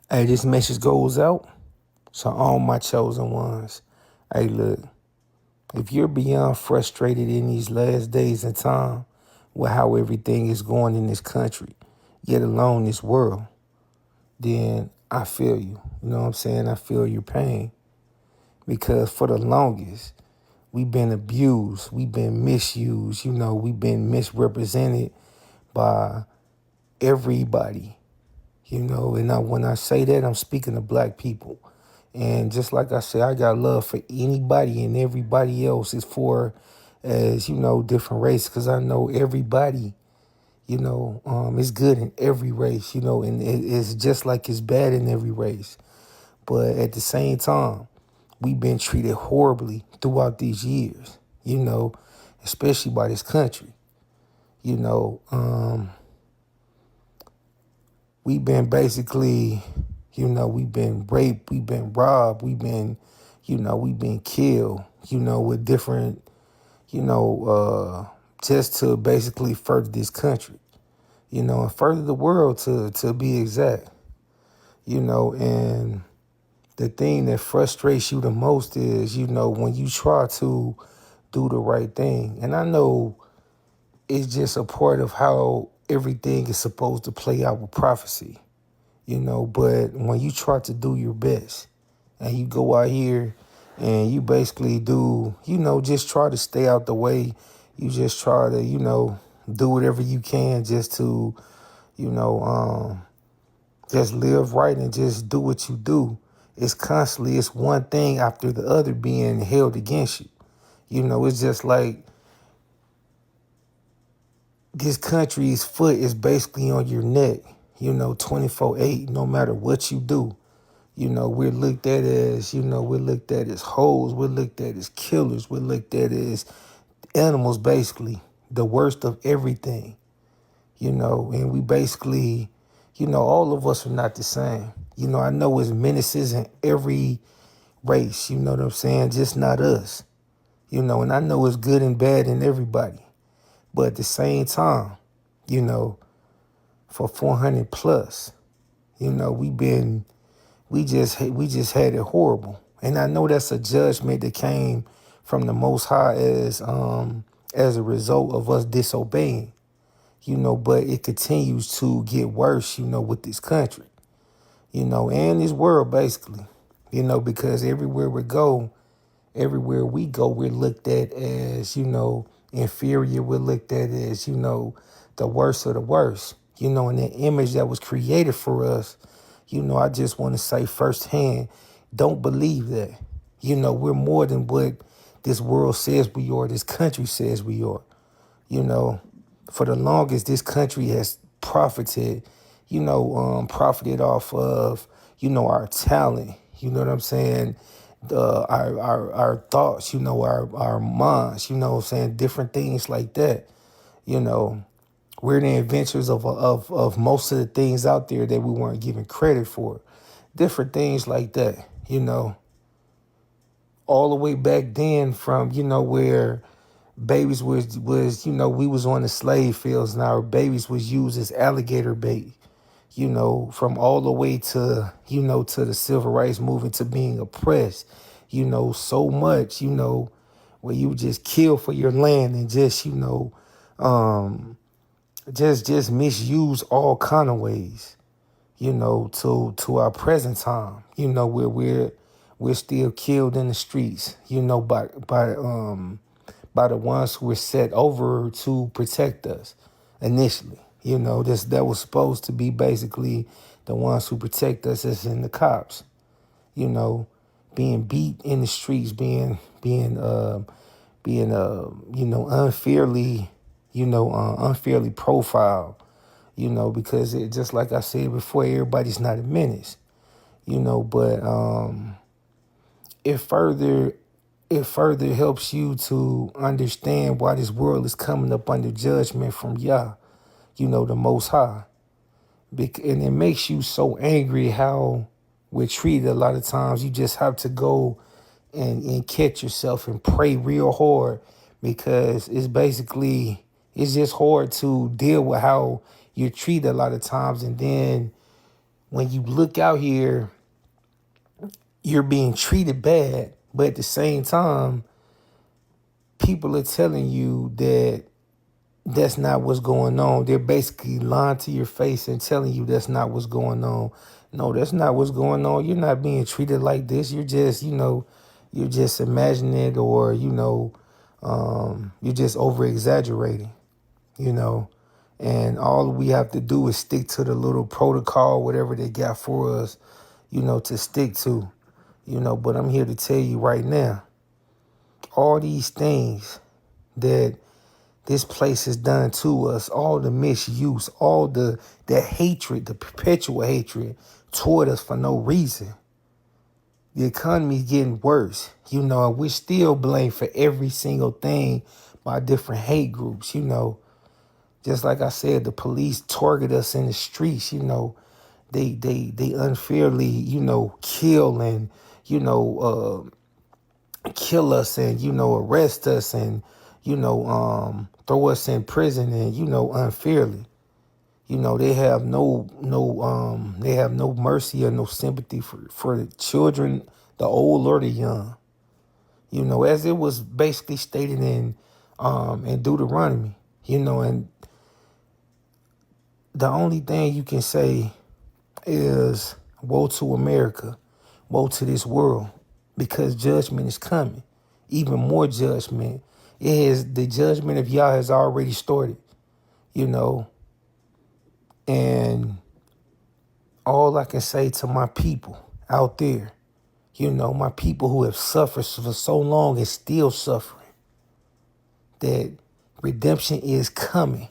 Hey, this message goes out. So all my chosen ones. Hey, look, if you're beyond frustrated in these last days and time with how everything is going in this country, yet alone this world, then I feel you. You know what I'm saying? I feel your pain. Because for the longest, we've been abused, we've been misused, we've been misrepresented by everybody. And when I say that, I'm speaking to black people. And just like I said, I got love for anybody and everybody else as far as, different races, because I know everybody, is good in every race, and it's just like it's bad in every race. But at the same time, we've been treated horribly throughout these years, especially by this country. You know, um, we've been basically, we've been raped, we've been robbed, we've been killed, with different, just to basically further this country, and further the world to be exact, and the thing that frustrates you the most is, when you try to do the right thing. And I know it's just a part of how everything is supposed to play out with prophecy, but when you try to do your best and you go out here and you basically do, just try to stay out the way, you just try to, do whatever you can just to, you know, um, just live right and just do what you do. It's one thing after the other being held against you. It's just like this country's foot is basically on your neck, 24/8, no matter what you do. We're looked at as hoes, we're looked at as killers, we're looked at as animals, basically, the worst of everything, and we basically, all of us are not the same. I know it's menaces in every race, you know what I'm saying? Just not us, and I know it's good and bad in everybody. But at the same time, you know, for 400 plus, we've been we just had it horrible. And I know that's a judgment that came from the Most High as a result of us disobeying, but it continues to get worse, with this country, and this world basically, because everywhere we go, we're looked at as, inferior. We're looked at as, the worst of the worst, and the image that was created for us, I just want to say firsthand, don't believe that. We're more than what this world says we are, this country says we are. You know, for the longest, this country has profited off of, our talent. You know what I'm saying? Our thoughts, our minds, what I'm saying? Different things like that. You know, we're the inventors of most of the things out there that we weren't given credit for. Different things like that, all the way back then from, where babies was, we was on the slave fields and our babies was used as alligator bait, from all the way to, to the civil rights movement, to being oppressed, so much, where you just kill for your land and just, um, just misuse all kind of ways, to our present time, where we're still killed in the streets, by the ones who were set over to protect us initially. That was supposed to be basically the ones who protect us, as in the cops, you know, being beat in the streets, being unfairly, unfairly profiled, because it, just like I said before, everybody's not a menace, but it further it further helps you to understand why this world is coming up under judgment from Yah, the Most High. And it makes you so angry how we're treated a lot of times. You just have to go and catch yourself and pray real hard, because it's just hard to deal with how you're treated a lot of times. And then when you look out here, you're being treated bad, but at the same time, people are telling you that that's not what's going on. They're basically lying to your face and telling you that's not what's going on. No, that's not what's going on. You're not being treated like this. You're just, you're just imagining it, or, you're just over exaggerating, you know. And all we have to do is stick to the little protocol, whatever they got for us, to stick to, But I'm here to tell you right now, all these things that this place has done to us, all the misuse, all the hatred, the perpetual hatred toward us for no reason. The economy's getting worse, and we're still blamed for every single thing by different hate groups, Just like I said, the police target us in the streets, they unfairly, kill and, kill us and, arrest us and, throw us in prison and, unfairly. They have they have no mercy or no sympathy for the children, the old or the young. As it was basically stated in Deuteronomy, and the only thing you can say is woe to America, woe to this world, because judgment is coming. Even more judgment. The judgment of Yah has already started, and all I can say to my people out there, my people who have suffered for so long and still suffering, that redemption is coming.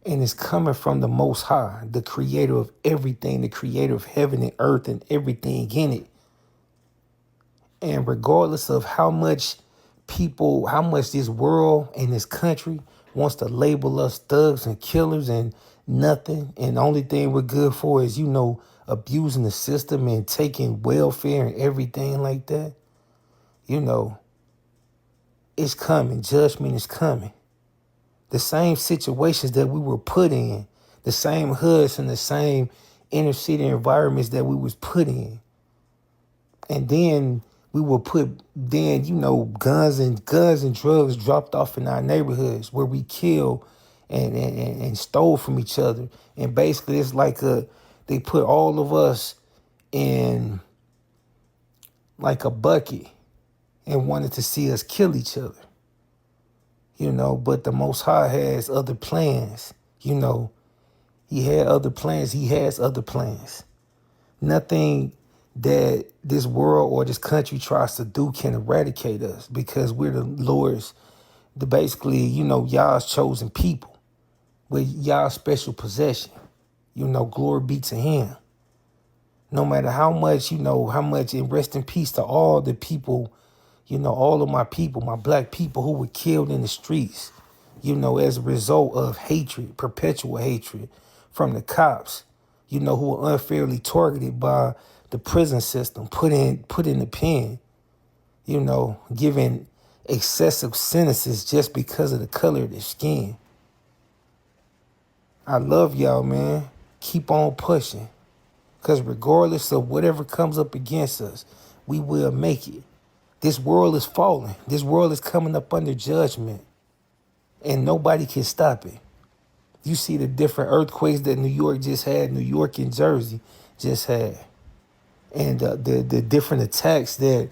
And it's coming from the Most High, the creator of everything, the creator of heaven and earth and everything in it. And regardless of how much this world and this country wants to label us thugs and killers and nothing, and the only thing we're good for is, abusing the system and taking welfare and everything like that, it's coming. Judgment is coming. The same situations that we were put in, the same hoods and the same inner city environments that we was put in. And then we were guns and drugs dropped off in our neighborhoods where we kill and stole from each other. And basically it's like they put all of us in like a bucket and wanted to see us kill each other. But the Most High has other plans. He had other plans. He has other plans. Nothing that this world or this country tries to do can eradicate us, because we're the Lord's, Yah's chosen people. We're Yah's special possession. Glory be to him. No matter how much, and rest in peace to all the people, all of my people, my black people who were killed in the streets, as a result of hatred, perpetual hatred from the cops, who were unfairly targeted by the prison system, put in the pen, given excessive sentences just because of the color of their skin. I love y'all, man. Keep on pushing, because regardless of whatever comes up against us, we will make it. This world is falling. This world is coming up under judgment, and nobody can stop it. You see the different earthquakes that New York just had, New York and Jersey just had, and the different attacks that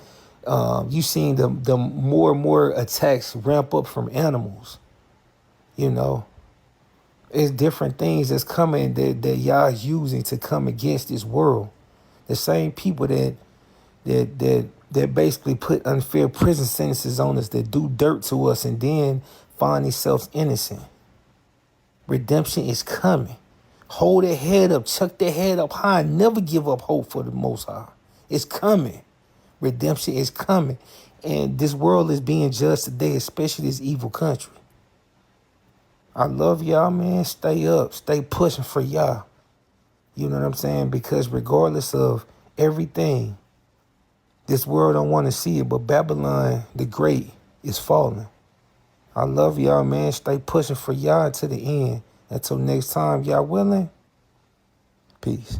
you seen the more and more attacks ramp up from animals. It's different things that's coming that y'all using to come against this world. The same people that basically put unfair prison sentences on us, that do dirt to us and then find themselves innocent. Redemption is coming. Hold that head up, chuck that head up high, never give up hope for the Most High. It's coming. Redemption is coming. And this world is being judged today, especially this evil country. I love y'all, man. Stay up, stay pushing for y'all. You know what I'm saying? Because regardless of everything, this world don't want to see it, but Babylon the Great is falling. I love y'all, man. Stay pushing for y'all to the end. Until next time, y'all willing? Peace.